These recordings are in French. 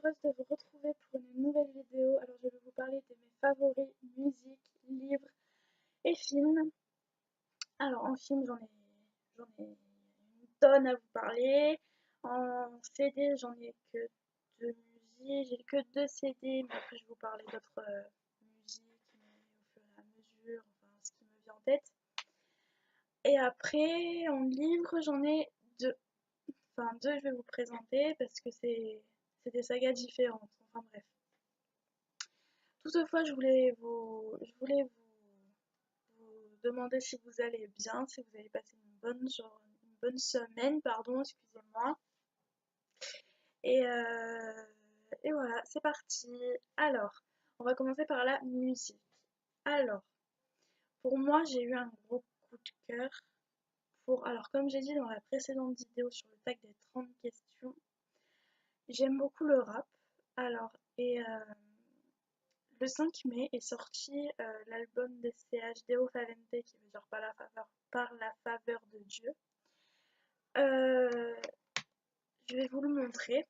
heureuse de vous retrouver pour une nouvelle vidéo. Alors je vais vous parler de mes favoris musique, livres et films. Alors en film j'en ai une tonne à vous parler. En CD j'en ai que deux musiques, j'ai que deux CD, mais après je vais vous parler d'autres musiques mais au fur et à mesure, enfin ce qui me vient en tête. Et après en livre j'en ai deux. Enfin deux je vais vous présenter parce que c'est des sagas différentes. Enfin bref. Toutefois, je voulais vous demander si vous allez bien, si vous avez passé une bonne semaine, pardon, excusez-moi. Et, euh, et voilà, c'est parti. Alors, on va commencer par la musique. Alors, pour moi, j'ai eu un gros coup de cœur alors comme j'ai dit dans la précédente vidéo sur le tag des 30 questions, j'aime beaucoup le rap. Alors, le 5 mai est sorti l'album des CH Deo Favente qui veut dire par la faveur de Dieu. Euh, je vais vous le montrer.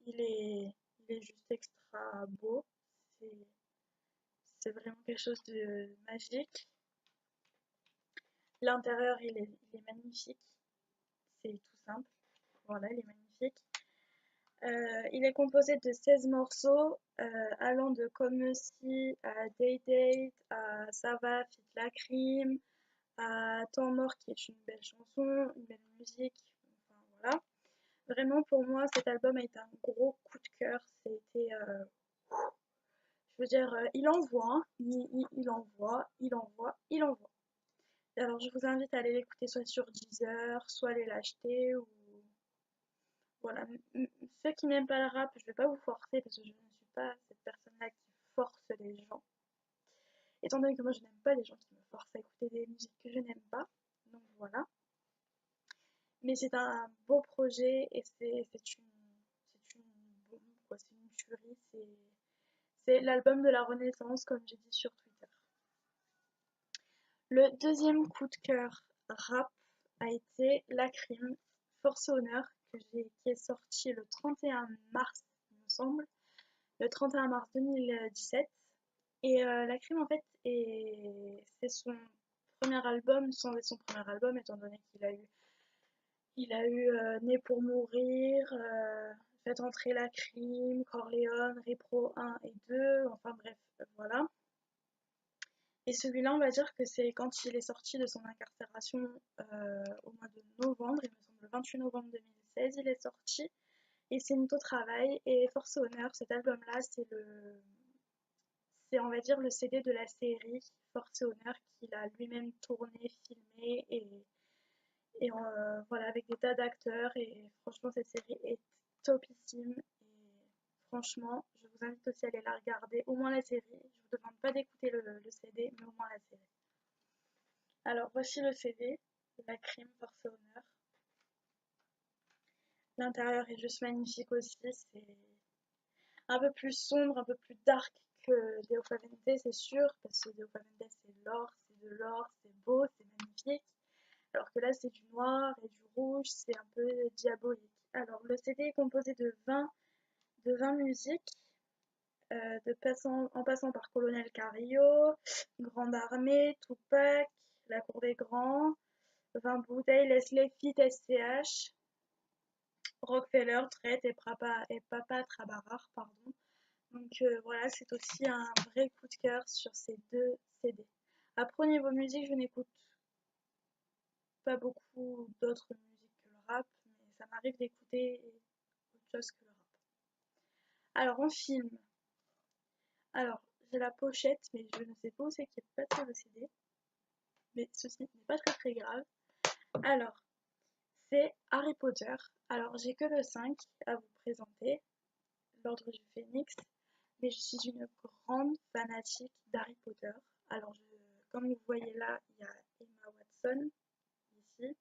Il est juste extra beau. C'est c'est vraiment quelque chose de magique. L'intérieur, il est magnifique. C'est tout simple. Voilà, il est magnifique. Il est composé de 16 morceaux allant de Comme si à Day Date, à Ça va, Fit la Crime, à Temps mort qui est une belle chanson, une belle musique. Enfin voilà. Vraiment pour moi cet album a été un gros coup de cœur. C'était, je veux dire, il envoie, hein. Il envoie, il envoie, il envoie. Alors je vous invite à aller l'écouter soit sur Deezer, soit aller l'acheter ou voilà. Ceux qui n'aiment pas le rap, je vais pas vous forcer parce que je ne suis pas cette personne-là qui force les gens. Étant donné que moi je n'aime pas les gens qui me forcent à écouter des musiques que je n'aime pas. Donc voilà. Mais c'est un beau projet et c'est une bombe, quoi. C'est une tuerie. C'est l'album de la Renaissance, comme j'ai dit sur Twitter. Le deuxième coup de cœur rap a été La Crime, Force et Honneur, qui est sorti le 31 mars, il me semble, le 31 mars 2017. Et La Crime, en fait, c'est son premier album, sans être son premier album, étant donné qu'il a eu Né pour mourir, Faites entrer la crime, Corleone, Repro 1 et 2, enfin bref, voilà. Et celui-là, on va dire que c'est quand il est sorti de son incarcération au mois de novembre, il me semble le 28 novembre 2016, il est sorti. Et c'est Nito Travail et Force et Honneur, cet album-là, c'est on va dire le CD de la série Force et Honneur qu'il a lui-même tourné, filmé et voilà, avec des tas d'acteurs. Et franchement, cette série est topissime. Et franchement, je vous invite aussi à aller la regarder, au moins la série. Je vous demande pas d'écouter le CD, mais au moins la série. Alors, voici le CD, La Crime, Force et Honneur. L'intérieur est juste magnifique aussi. C'est un peu plus sombre, un peu plus dark que Deo Favente, c'est sûr, parce que Deo Favente, c'est de l'or, c'est beau, c'est magnifique. Alors que là, c'est du noir et du rouge, c'est un peu diabolique. Alors, le CD est composé de 20 musiques, en passant par Colonel Carrillo, Grande Armée, Tupac, La Cour des Grands, 20 bouteilles, Leslie Fit, SCH, Rockefeller, Traite et Papa Trabarar, pardon. Donc voilà, c'est aussi un vrai coup de cœur sur ces deux CD. Après, au niveau musique, je n'écoute pas beaucoup d'autres musiques que le rap, mais ça m'arrive d'écouter autre chose que le rap. Alors, en film, alors j'ai la pochette, mais je ne sais pas où c'est qui est pas sur le CD, mais ceci n'est pas très très grave. Alors, c'est Harry Potter. Alors, j'ai que le 5 à vous présenter, l'Ordre du Phénix, mais je suis une grande fanatique d'Harry Potter. Alors, comme vous voyez là, il y a Emma Watson, ici.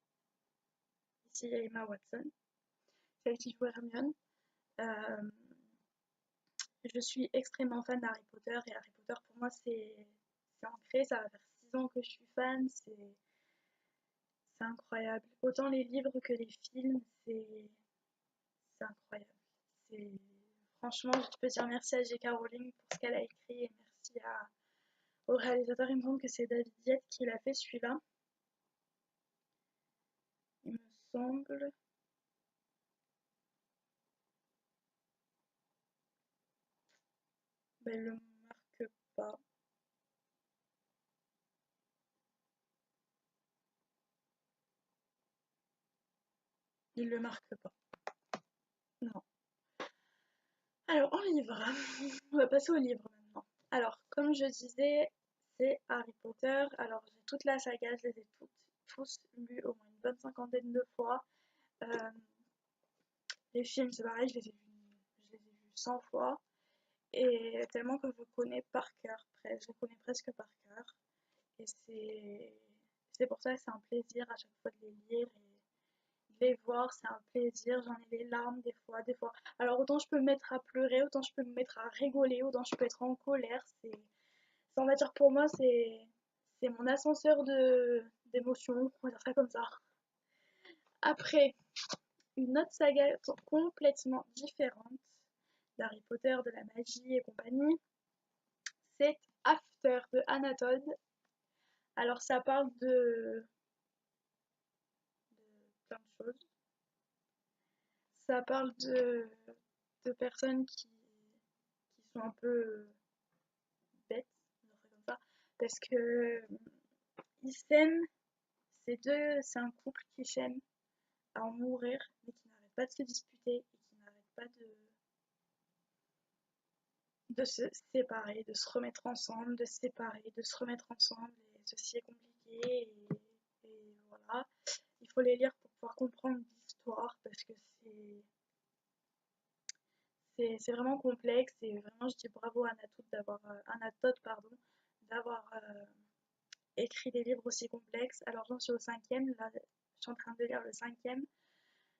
Ici, il y a Emma Watson, celle qui joue Hermione. Euh, je suis extrêmement fan d'Harry Potter et Harry Potter pour moi c'est ancré, ça va faire 6 ans que je suis fan, c'est incroyable. Autant les livres que les films, c'est incroyable. Franchement, je peux dire merci à J.K. Rowling pour ce qu'elle a écrit et merci au réalisateur. Il me semble que c'est David Yates qui l'a fait celui-là. Il me semble. Mais il le marque pas. Il le marque pas. Non. Alors, en livre, on va passer au livre maintenant. Alors, comme je disais, c'est Harry Potter. Alors, j'ai toute la saga, je les ai tous lus au moins une bonne cinquantaine de fois. Euh, les films, c'est pareil, je les ai vus 100 fois. Et tellement que je connais par cœur, je les connais presque par cœur. Et c'est pour ça que c'est un plaisir à chaque fois de les lire et de les voir, c'est un plaisir. J'en ai les larmes des fois, des fois. Alors autant je peux me mettre à pleurer, autant je peux me mettre à rigoler, autant je peux être en colère. On va dire pour moi, c'est mon ascenseur d'émotions, on va dire ça comme ça. Après, une autre saga complètement différente d'Harry Potter, de la magie et compagnie, c'est After de Anna Todd. Alors ça parle de plein de choses. Ça parle de personnes qui sont un peu bêtes, on va dire ça comme ça, parce que ils s'aiment, c'est un couple qui s'aime à en mourir, mais qui n'arrête pas de se disputer et qui n'arrête pas de se séparer, de se remettre ensemble, de se séparer, de se remettre ensemble, et ceci est compliqué, et voilà. Il faut les lire pour pouvoir comprendre l'histoire, parce que c'est vraiment complexe, et vraiment je dis bravo à Anna Todd, pardon, d'avoir écrit des livres aussi complexes. Alors j'en suis au cinquième, là je suis en train de lire le cinquième,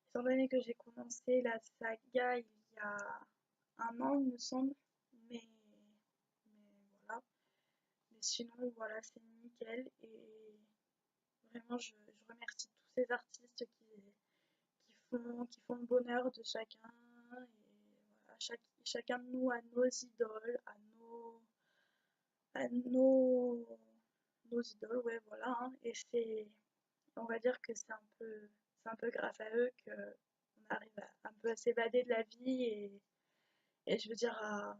étant donné que j'ai commencé la saga il y a un an il me semble, mais voilà. Mais sinon, voilà, c'est nickel. Et vraiment, je remercie tous ces artistes qui font le bonheur de chacun. Et voilà, chacun de nous a nos idoles, à nos idoles, ouais, voilà. Hein. Et on va dire que c'est un peu grâce à eux qu'on arrive un peu à s'évader de la vie et je veux dire à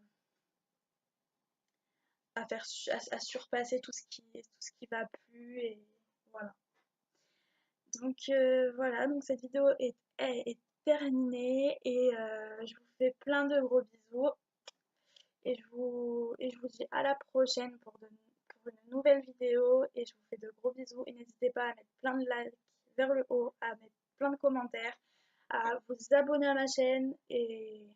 surpasser tout ce qui va plus et voilà. Donc voilà, donc cette vidéo est terminée et je vous fais plein de gros bisous et je vous dis à la prochaine pour une nouvelle vidéo et je vous fais de gros bisous et n'hésitez pas à mettre plein de likes vers le haut, à mettre plein de commentaires, à vous abonner à ma chaîne et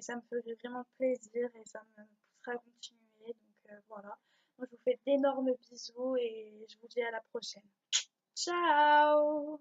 ça me ferait vraiment plaisir et ça me poussera à continuer. Donc voilà, moi je vous fais d'énormes bisous et je vous dis à la prochaine. Ciao!